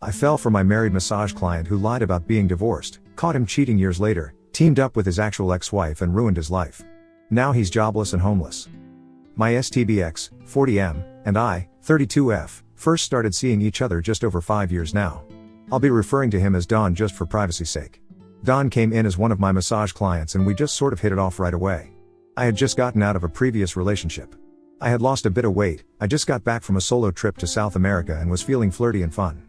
I fell for my married massage client who lied about being divorced, caught him cheating years later, teamed up with his actual ex-wife and ruined his life. Now he's jobless and homeless. My STBX, 40M, and I, 32F, first started seeing each other just over 5 years now. I'll be referring to him as Don just for privacy's sake. Don came in as one of my massage clients and we just sort of hit it off right away. I had just gotten out of a previous relationship. I had lost a bit of weight, I just got back from a solo trip to South America and was feeling flirty and fun.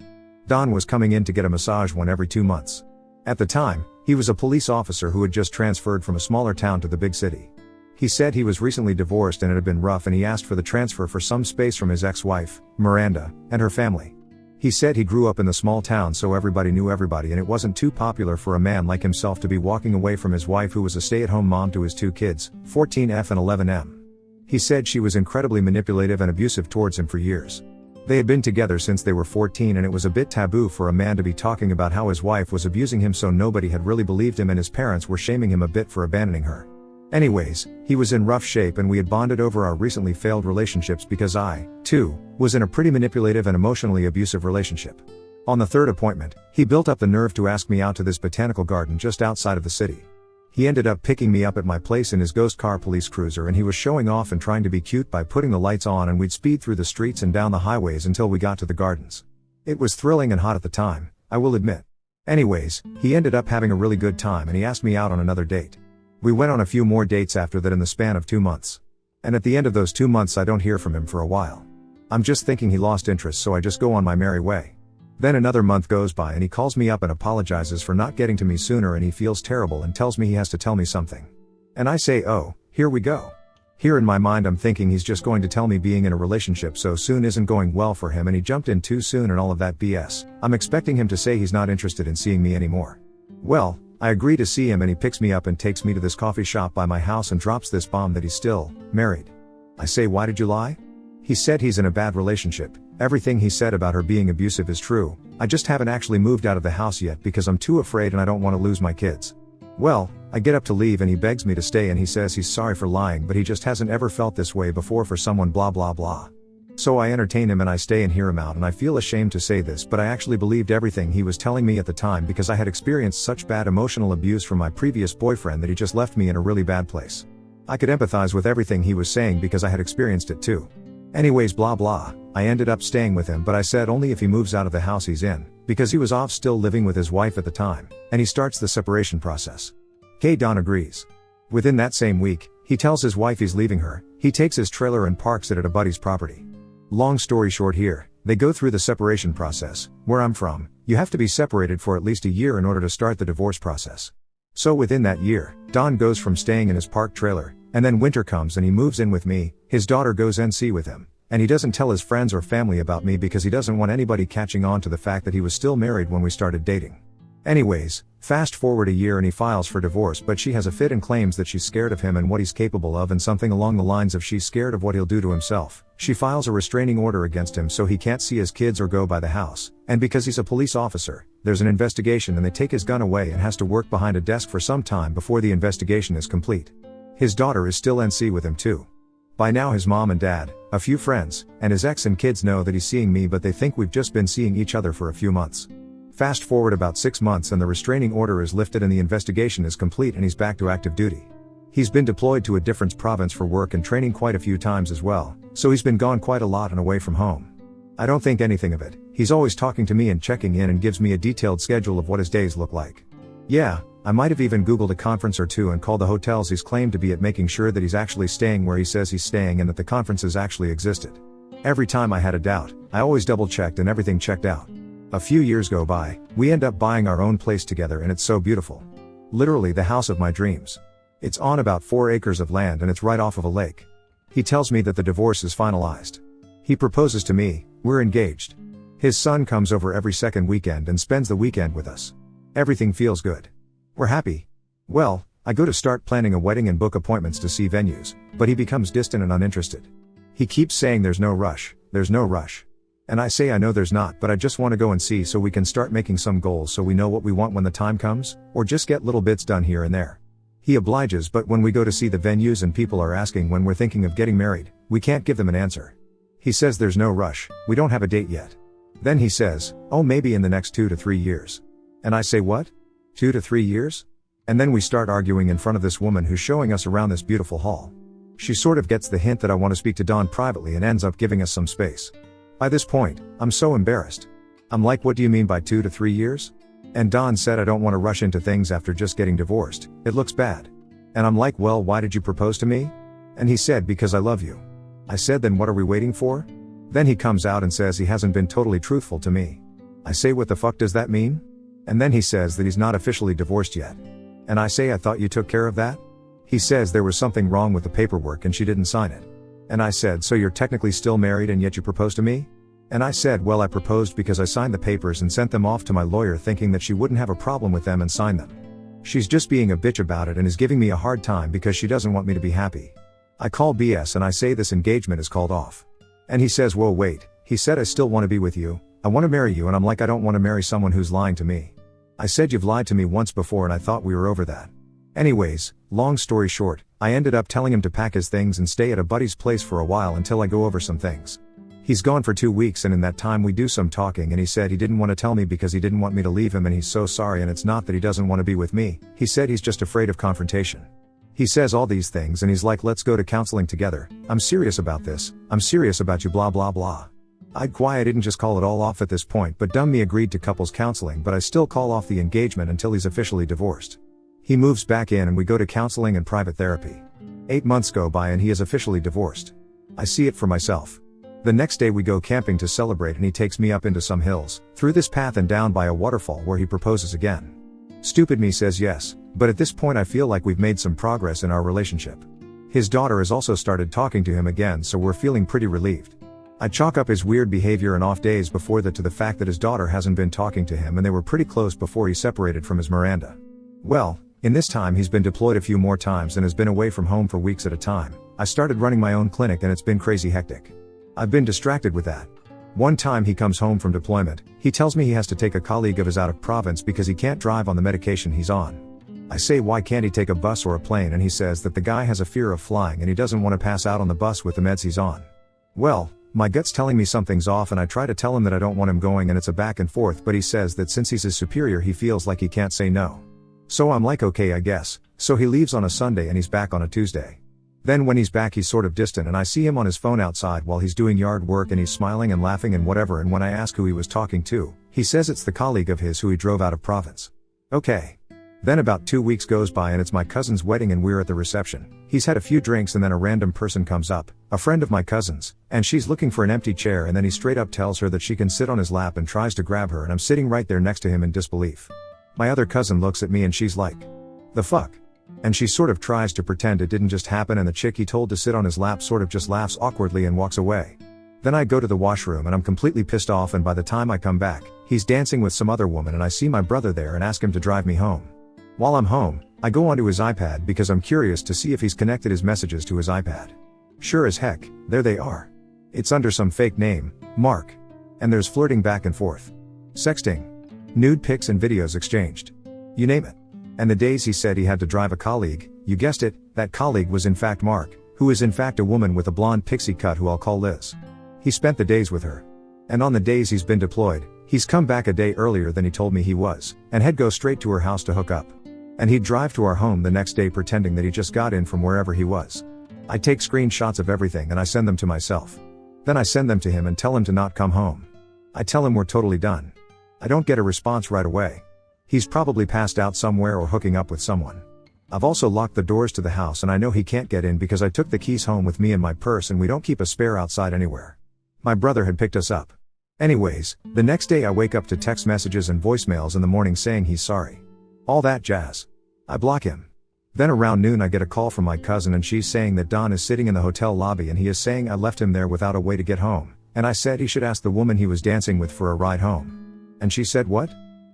Don was coming in to get a massage one every 2 months. At the time, he was a police officer who had just transferred from a smaller town to the big city. He said he was recently divorced and it had been rough and he asked for the transfer for some space from his ex-wife, Miranda, and her family. He said he grew up in the small town so everybody knew everybody and it wasn't too popular for a man like himself to be walking away from his wife who was a stay-at-home mom to his 2 kids, 14F and 11M. He said she was incredibly manipulative and abusive towards him for years. They had been together since they were 14 and it was a bit taboo for a man to be talking about how his wife was abusing him, so nobody had really believed him and his parents were shaming him a bit for abandoning her. Anyways, he was in rough shape and we had bonded over our recently failed relationships because I, too, was in a pretty manipulative and emotionally abusive relationship. On the 3rd appointment, he built up the nerve to ask me out to this botanical garden just outside of the city. He ended up picking me up at my place in his ghost car police cruiser and he was showing off and trying to be cute by putting the lights on and we'd speed through the streets and down the highways until we got to the gardens. It was thrilling and hot at the time, I will admit. Anyways, he ended up having a really good time and he asked me out on another date. We went on a few more dates after that in the span of 2 months. And at the end of those 2 months I don't hear from him for a while. I'm just thinking he lost interest, so I just go on my merry way. Then another month goes by and he calls me up and apologizes for not getting to me sooner and he feels terrible and tells me he has to tell me something. And I say, oh, here we go. Here in my mind I'm thinking he's just going to tell me being in a relationship so soon isn't going well for him and he jumped in too soon and all of that BS. I'm expecting him to say he's not interested in seeing me anymore. Well, I agree to see him and he picks me up and takes me to this coffee shop by my house and drops this bomb that he's still married. I say, why did you lie? He said he's in a bad relationship. Everything he said about her being abusive is true. I just haven't actually moved out of the house yet because I'm too afraid and I don't want to lose my kids. Well, I get up to leave and he begs me to stay and he says he's sorry for lying but he just hasn't ever felt this way before for someone blah blah blah. So I entertain him and I stay and hear him out and I feel ashamed to say this but I actually believed everything he was telling me at the time because I had experienced such bad emotional abuse from my previous boyfriend that he just left me in a really bad place. I could empathize with everything he was saying because I had experienced it too. Anyways, blah blah, I ended up staying with him but I said only if he moves out of the house he's in, because he was off still living with his wife at the time, and he starts the separation process. Don agrees. Within that same week, he tells his wife he's leaving her, he takes his trailer and parks it at a buddy's property. Long story short here, they go through the separation process. Where I'm from, you have to be separated for at least a year in order to start the divorce process. So within that year, Don goes from staying in his parked trailer, and then winter comes and he moves in with me, his daughter goes NC with him, and he doesn't tell his friends or family about me because he doesn't want anybody catching on to the fact that he was still married when we started dating. Anyways, fast forward a year and he files for divorce but she has a fit and claims that she's scared of him and what he's capable of and something along the lines of she's scared of what he'll do to himself. She files a restraining order against him so he can't see his kids or go by the house, and because he's a police officer, there's an investigation and they take his gun away and has to work behind a desk for some time before the investigation is complete. His daughter is still NC with him too. By now his mom and dad, a few friends, and his ex and kids know that he's seeing me but they think we've just been seeing each other for a few months. Fast forward about 6 months and the restraining order is lifted and the investigation is complete and he's back to active duty. He's been deployed to a different province for work and training quite a few times as well, so he's been gone quite a lot and away from home. I don't think anything of it, he's always talking to me and checking in and gives me a detailed schedule of what his days look like. Yeah, I might have even googled a conference or two and called the hotels he's claimed to be at making sure that he's actually staying where he says he's staying and that the conferences actually existed. Every time I had a doubt, I always double checked and everything checked out. A few years go by, we end up buying our own place together and it's so beautiful. Literally the house of my dreams. It's on about 4 acres of land and it's right off of a lake. He tells me that the divorce is finalized. He proposes to me, we're engaged. His son comes over every second weekend and spends the weekend with us. Everything feels good. We're happy. Well, I go to start planning a wedding and book appointments to see venues, but he becomes distant and uninterested. He keeps saying there's no rush. And I say I know there's not, but I just want to go and see so we can start making some goals so we know what we want when the time comes, or just get little bits done here and there. He obliges, but when we go to see the venues and people are asking when we're thinking of getting married, we can't give them an answer. He says there's no rush, we don't have a date yet. Then he says, oh, maybe in the next 2 to 3 years. And I say, what? 2 to 3 years? And then we start arguing in front of this woman who's showing us around this beautiful hall. She sort of gets the hint that I want to speak to Don privately and ends up giving us some space. By this point, I'm so embarrassed. I'm like, what do you mean by 2 to 3 years? And Don said I don't want to rush into things after just getting divorced, it looks bad. And I'm like, well, why did you propose to me? And he said, because I love you. I said, then what are we waiting for? Then he comes out and says he hasn't been totally truthful to me. I say, what the fuck does that mean? And then he says that he's not officially divorced yet. And I say, I thought you took care of that? He says there was something wrong with the paperwork and she didn't sign it. And I said, so you're technically still married and yet you proposed to me? And I said, well, I proposed because I signed the papers and sent them off to my lawyer thinking that she wouldn't have a problem with them and sign them. She's just being a bitch about it and is giving me a hard time because she doesn't want me to be happy. I call BS and I say this engagement is called off. And he says, whoa, wait, he said I still want to be with you, I want to marry you, and I'm like, I don't want to marry someone who's lying to me. I said, you've lied to me once before and I thought we were over that. Anyways, long story short, I ended up telling him to pack his things and stay at a buddy's place for a while until I go over some things. He's gone for 2 weeks and in that time we do some talking and he said he didn't want to tell me because he didn't want me to leave him and he's so sorry and it's not that he doesn't want to be with me, he said he's just afraid of confrontation. He says all these things and he's like, let's go to counseling together, I'm serious about this, I'm serious about you, blah blah blah. I didn't just call it all off at this point, but dumb me agreed to couples counseling, but I still call off the engagement until he's officially divorced. He moves back in and we go to counseling and private therapy. 8 months go by and he is officially divorced. I see it for myself. The next day we go camping to celebrate and he takes me up into some hills, through this path and down by a waterfall where he proposes again. Stupid me says yes, but at this point I feel like we've made some progress in our relationship. His daughter has also started talking to him again, so we're feeling pretty relieved. I chalk up his weird behavior and off days before that to the fact that his daughter hasn't been talking to him and they were pretty close before he separated from his Miranda. Well, in this time he's been deployed a few more times and has been away from home for weeks at a time. I started running my own clinic and it's been crazy hectic. I've been distracted with that. One time he comes home from deployment, he tells me he has to take a colleague of his out of province because he can't drive on the medication he's on. I say, why can't he take a bus or a plane, and he says that the guy has a fear of flying and he doesn't want to pass out on the bus with the meds he's on. Well, my gut's telling me something's off and I try to tell him that I don't want him going and it's a back and forth, but he says that since he's his superior he feels like he can't say no. So I'm like, okay, I guess. So he leaves on a Sunday and he's back on a Tuesday. Then when he's back he's sort of distant and I see him on his phone outside while he's doing yard work and he's smiling and laughing and whatever, and when I ask who he was talking to, he says it's the colleague of his who he drove out of province. Okay. Then about 2 weeks goes by and it's my cousin's wedding and we're at the reception. He's had a few drinks and then a random person comes up, a friend of my cousin's, and she's looking for an empty chair and then he straight up tells her that she can sit on his lap and tries to grab her and I'm sitting right there next to him in disbelief. My other cousin looks at me and she's like, the fuck? And she sort of tries to pretend it didn't just happen and the chick he told to sit on his lap sort of just laughs awkwardly and walks away. Then I go to the washroom and I'm completely pissed off, and by the time I come back, he's dancing with some other woman and I see my brother there and ask him to drive me home. While I'm home, I go onto his iPad because I'm curious to see if he's connected his messages to his iPad. Sure as heck, there they are. It's under some fake name, Mark. And there's flirting back and forth. Sexting. Nude pics and videos exchanged. You name it. And the days he said he had to drive a colleague, you guessed it, that colleague was in fact Mark, who is in fact a woman with a blonde pixie cut who I'll call Liz. He spent the days with her. And on the days he's been deployed, he's come back a day earlier than he told me he was, and he'd go straight to her house to hook up. And he'd drive to our home the next day pretending that he just got in from wherever he was. I take screenshots of everything and I send them to myself. Then I send them to him and tell him to not come home. I tell him we're totally done. I don't get a response right away. He's probably passed out somewhere or hooking up with someone. I've also locked the doors to the house and I know he can't get in because I took the keys home with me in my purse and we don't keep a spare outside anywhere. My brother had picked us up. Anyways, the next day I wake up to text messages and voicemails in the morning saying he's sorry. All that jazz. I block him. Then around noon I get a call from my cousin and she's saying that Don is sitting in the hotel lobby and he is saying I left him there without a way to get home, and I said he should ask the woman he was dancing with for a ride home. And she said what?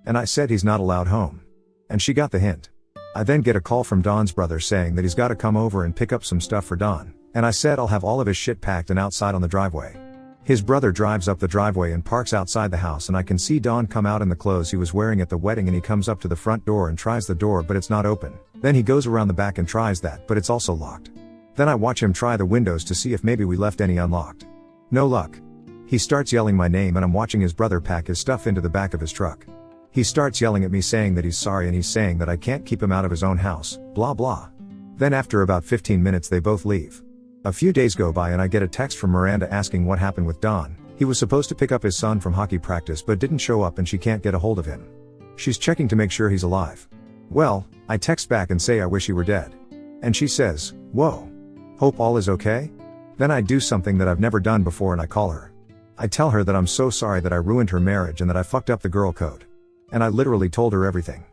And I said he's not allowed home. And she got the hint. I then get a call from Don's brother saying that he's got to come over and pick up some stuff for Don, and I said I'll have all of his shit packed and outside on the driveway. His brother drives up the driveway and parks outside the house and I can see Don come out in the clothes he was wearing at the wedding, and he comes up to the front door and tries the door but it's not open. Then he goes around the back and tries that, but it's also locked. Then I watch him try the windows to see if maybe we left any unlocked. No luck. He starts yelling my name and I'm watching his brother pack his stuff into the back of his truck. He starts yelling at me saying that he's sorry and he's saying that I can't keep him out of his own house, blah blah. Then after about 15 minutes they both leave. A few days go by and I get a text from Miranda asking what happened with Don. He was supposed to pick up his son from hockey practice but didn't show up and she can't get a hold of him. She's checking to make sure he's alive. Well, I text back and say I wish he were dead. And she says, whoa. Hope all is okay? Then I do something that I've never done before and I call her. I tell her that I'm so sorry that I ruined her marriage and that I fucked up the girl code. And I literally told her everything.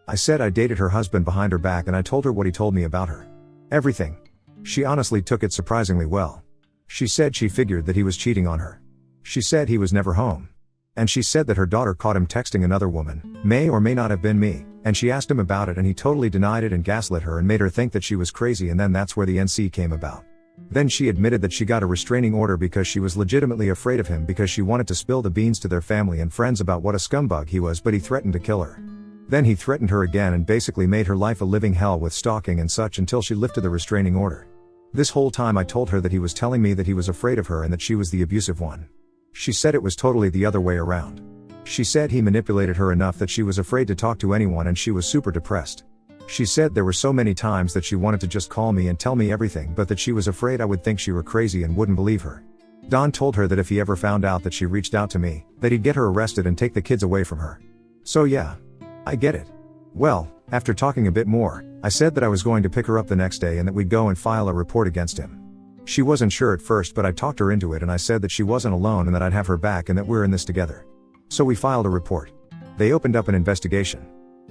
I said I dated her husband behind her back and I told her what he told me about her. Everything. She honestly took it surprisingly well. She said she figured that he was cheating on her. She said he was never home. And she said that her daughter caught him texting another woman, may or may not have been me, and she asked him about it and he totally denied it and gaslit her and made her think that she was crazy, and then that's where the NC came about. Then she admitted that she got a restraining order because she was legitimately afraid of him because she wanted to spill the beans to their family and friends about what a scumbag he was, but he threatened to kill her. Then he threatened her again and basically made her life a living hell with stalking and such until she lifted the restraining order. This whole time I told her that he was telling me that he was afraid of her and that she was the abusive one. She said it was totally the other way around. She said he manipulated her enough that she was afraid to talk to anyone and she was super depressed. She said there were so many times that she wanted to just call me and tell me everything but that she was afraid I would think she were crazy and wouldn't believe her. Don told her that if he ever found out that she reached out to me, that he'd get her arrested and take the kids away from her. So yeah. I get it. Well, after talking a bit more, I said that I was going to pick her up the next day and that we'd go and file a report against him. She wasn't sure at first but I talked her into it and I said that she wasn't alone and that I'd have her back and that we're in this together. So we filed a report. They opened up an investigation.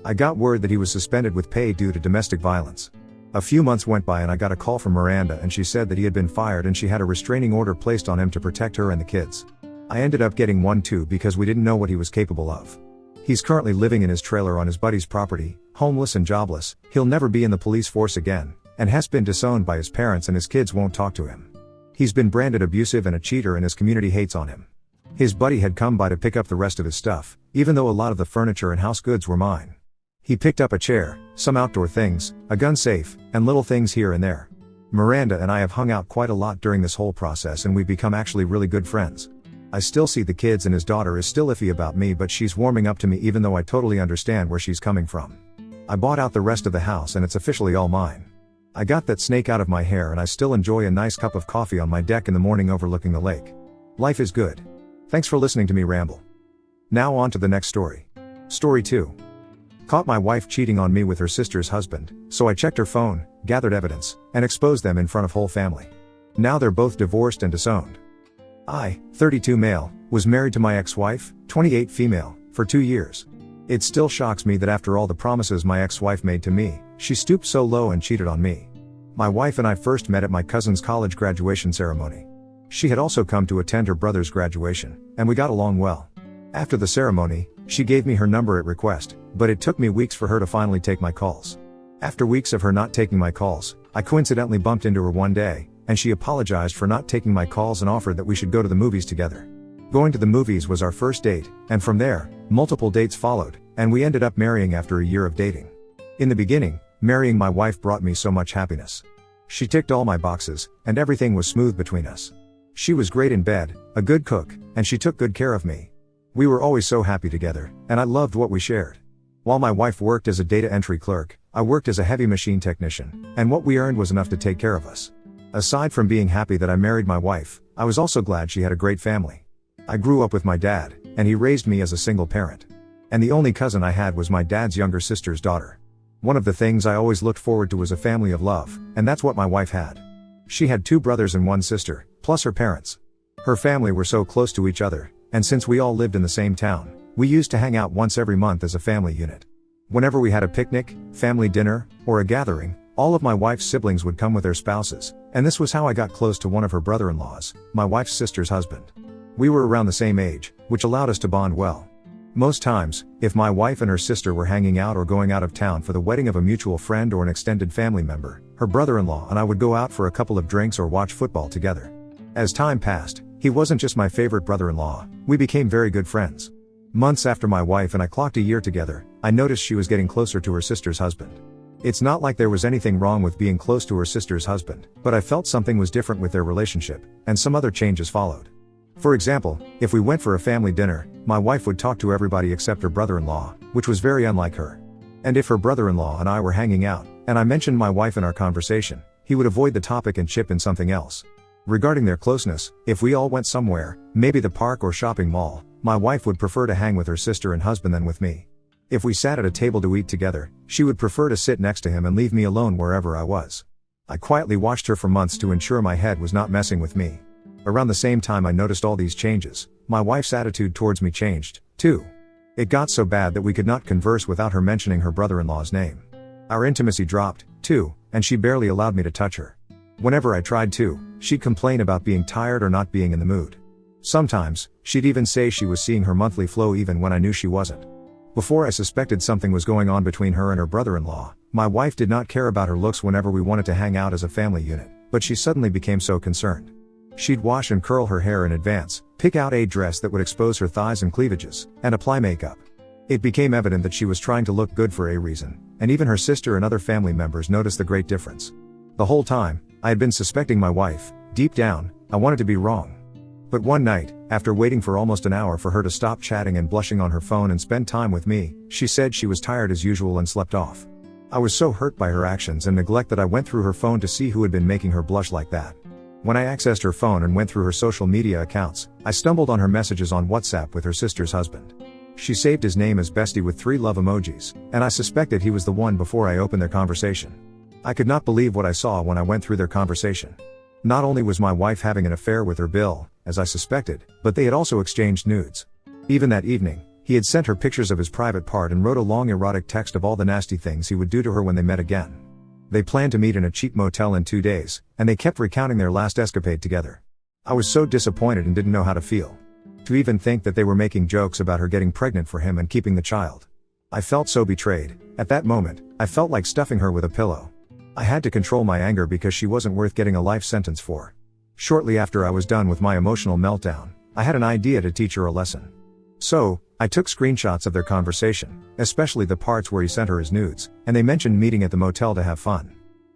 I got word that he was suspended with pay due to domestic violence. A few months went by and I got a call from Miranda and she said that he had been fired and she had a restraining order placed on him to protect her and the kids. I ended up getting one too because we didn't know what he was capable of. He's currently living in his trailer on his buddy's property, homeless and jobless, he'll never be in the police force again, and has been disowned by his parents and his kids won't talk to him. He's been branded abusive and a cheater and his community hates on him. His buddy had come by to pick up the rest of his stuff, even though a lot of the furniture and house goods were mine. He picked up a chair, some outdoor things, a gun safe, and little things here and there. Miranda and I have hung out quite a lot during this whole process and we've become actually really good friends. I still see the kids and his daughter is still iffy about me but she's warming up to me even though I totally understand where she's coming from. I bought out the rest of the house and it's officially all mine. I got that snake out of my hair and I still enjoy a nice cup of coffee on my deck in the morning overlooking the lake. Life is good. Thanks for listening to me ramble. Now on to the next story. Story 2. Caught my wife cheating on me with her sister's husband, so I checked her phone, gathered evidence, and exposed them in front of whole family. Now they're both divorced and disowned. I, 32 male, was married to my ex-wife, 28 female, for 2 years. It still shocks me that after all the promises my ex-wife made to me, she stooped so low and cheated on me. My wife and I first met at my cousin's college graduation ceremony. She had also come to attend her brother's graduation, and we got along well. After the ceremony, she gave me her number at request, but it took me weeks for her to finally take my calls. After weeks of her not taking my calls, I coincidentally bumped into her one day, and she apologized for not taking my calls and offered that we should go to the movies together. Going to the movies was our first date, and from there, multiple dates followed, and we ended up marrying after a year of dating. In the beginning, marrying my wife brought me so much happiness. She ticked all my boxes, and everything was smooth between us. She was great in bed, a good cook, and she took good care of me. We were always so happy together, and I loved what we shared. While my wife worked as a data entry clerk, I worked as a heavy machine technician, and what we earned was enough to take care of us. Aside from being happy that I married my wife, I was also glad she had a great family. I grew up with my dad, and he raised me as a single parent. And the only cousin I had was my dad's younger sister's daughter. One of the things I always looked forward to was a family of love, and that's what my wife had. She had 2 brothers and 1 sister, plus her parents. Her family were so close to each other, and since we all lived in the same town, we used to hang out once every month as a family unit. Whenever we had a picnic, family dinner, or a gathering, all of my wife's siblings would come with their spouses, and this was how I got close to one of her brother-in-laws, my wife's sister's husband. We were around the same age, which allowed us to bond well. Most times, if my wife and her sister were hanging out or going out of town for the wedding of a mutual friend or an extended family member, her brother-in-law and I would go out for a couple of drinks or watch football together. As time passed, he wasn't just my favorite brother-in-law, we became very good friends. Months after my wife and I clocked a year together, I noticed she was getting closer to her sister's husband. It's not like there was anything wrong with being close to her sister's husband, but I felt something was different with their relationship, and some other changes followed. For example, if we went for a family dinner, my wife would talk to everybody except her brother-in-law, which was very unlike her. And if her brother-in-law and I were hanging out, and I mentioned my wife in our conversation, he would avoid the topic and chip in something else. Regarding their closeness, if we all went somewhere, maybe the park or shopping mall, my wife would prefer to hang with her sister and husband than with me. If we sat at a table to eat together, she would prefer to sit next to him and leave me alone wherever I was. I quietly watched her for months to ensure my head was not messing with me. Around the same time I noticed all these changes, my wife's attitude towards me changed, too. It got so bad that we could not converse without her mentioning her brother-in-law's name. Our intimacy dropped, too, and she barely allowed me to touch her. Whenever I tried to, she'd complain about being tired or not being in the mood. Sometimes, she'd even say she was seeing her monthly flow even when I knew she wasn't. Before I suspected something was going on between her and her brother-in-law, my wife did not care about her looks whenever we wanted to hang out as a family unit, but she suddenly became so concerned. She'd wash and curl her hair in advance, pick out a dress that would expose her thighs and cleavages, and apply makeup. It became evident that she was trying to look good for a reason, and even her sister and other family members noticed the great difference. The whole time, I had been suspecting my wife. Deep down, I wanted to be wrong. But one night, after waiting for almost an hour for her to stop chatting and blushing on her phone and spend time with me, she said she was tired as usual and slept off. I was so hurt by her actions and neglect that I went through her phone to see who had been making her blush like that. When I accessed her phone and went through her social media accounts, I stumbled on her messages on WhatsApp with her sister's husband. She saved his name as Bestie with 3 love emojis, and I suspected he was the one before I opened their conversation. I could not believe what I saw when I went through their conversation. Not only was my wife having an affair with her Bill, as I suspected, but they had also exchanged nudes. Even that evening, he had sent her pictures of his private part and wrote a long erotic text of all the nasty things he would do to her when they met again. They planned to meet in a cheap motel in 2 days, and they kept recounting their last escapade together. I was so disappointed and didn't know how to feel. To even think that they were making jokes about her getting pregnant for him and keeping the child. I felt so betrayed. At that moment, I felt like stuffing her with a pillow. I had to control my anger because she wasn't worth getting a life sentence for. Shortly after I was done with my emotional meltdown, I had an idea to teach her a lesson. So, I took screenshots of their conversation, especially the parts where he sent her his nudes, and they mentioned meeting at the motel to have fun.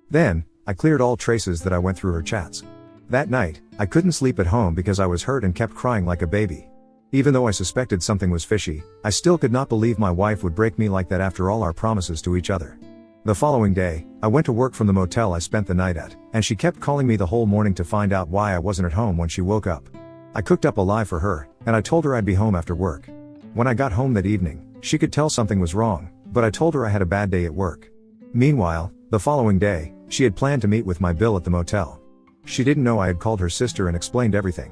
Then, I cleared all traces that I went through her chats. That night, I couldn't sleep at home because I was hurt and kept crying like a baby. Even though I suspected something was fishy, I still could not believe my wife would break me like that after all our promises to each other. The following day, I went to work from the motel I spent the night at, and she kept calling me the whole morning to find out why I wasn't at home when she woke up. I cooked up a lie for her, and I told her I'd be home after work. When I got home that evening, she could tell something was wrong, but I told her I had a bad day at work. Meanwhile, the following day, she had planned to meet with my Bill at the motel. She didn't know I had called her sister and explained everything.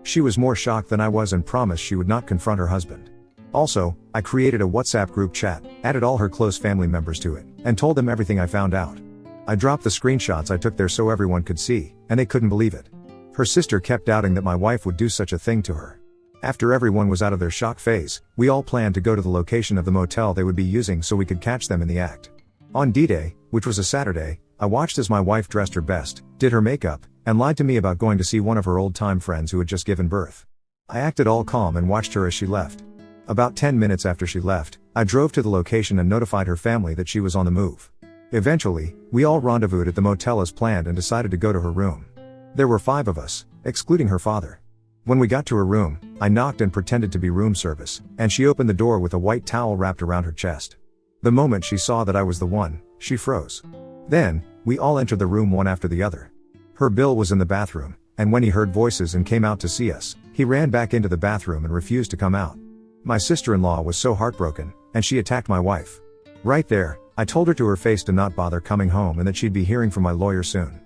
She was more shocked than I was and promised she would not confront her husband. Also, I created a WhatsApp group chat, added all her close family members to it, and told them everything I found out. I dropped the screenshots I took there so everyone could see, and they couldn't believe it. Her sister kept doubting that my wife would do such a thing to her. After everyone was out of their shock phase, we all planned to go to the location of the motel they would be using so we could catch them in the act. On D-Day, which was a Saturday, I watched as my wife dressed her best, did her makeup, and lied to me about going to see one of her old-time friends who had just given birth. I acted all calm and watched her as she left. About 10 minutes after she left, I drove to the location and notified her family that she was on the move. Eventually, we all rendezvoused at the motel as planned and decided to go to her room. There were 5 of us, excluding her father. When we got to her room, I knocked and pretended to be room service, and she opened the door with a white towel wrapped around her chest. The moment she saw that I was the one, she froze. Then, we all entered the room one after the other. Her Bill was in the bathroom, and when he heard voices and came out to see us, he ran back into the bathroom and refused to come out. My sister-in-law was so heartbroken, and she attacked my wife. Right there, I told her to her face to not bother coming home and that she'd be hearing from my lawyer soon.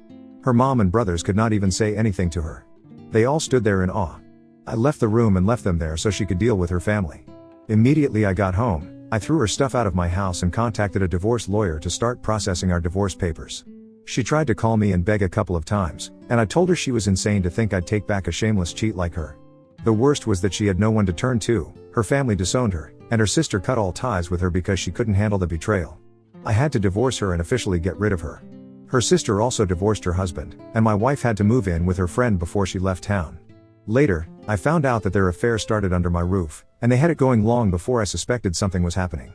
Her mom and brothers could not even say anything to her. They all stood there in awe. I left the room and left them there so she could deal with her family. Immediately I got home, I threw her stuff out of my house and contacted a divorce lawyer to start processing our divorce papers. She tried to call me and beg a couple of times, and I told her she was insane to think I'd take back a shameless cheat like her. The worst was that she had no one to turn to, her family disowned her, and her sister cut all ties with her because she couldn't handle the betrayal. I had to divorce her and officially get rid of her. Her sister also divorced her husband, and my wife had to move in with her friend before she left town. Later, I found out that their affair started under my roof, and they had it going long before I suspected something was happening.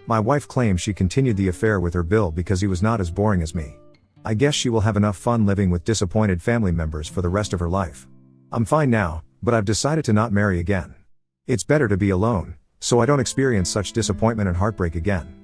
My wife claims she continued the affair with her Bill because he was not as boring as me. I guess she will have enough fun living with disappointed family members for the rest of her life. I'm fine now, But I've decided to not marry again. It's better to be alone, so I don't experience such disappointment and heartbreak again.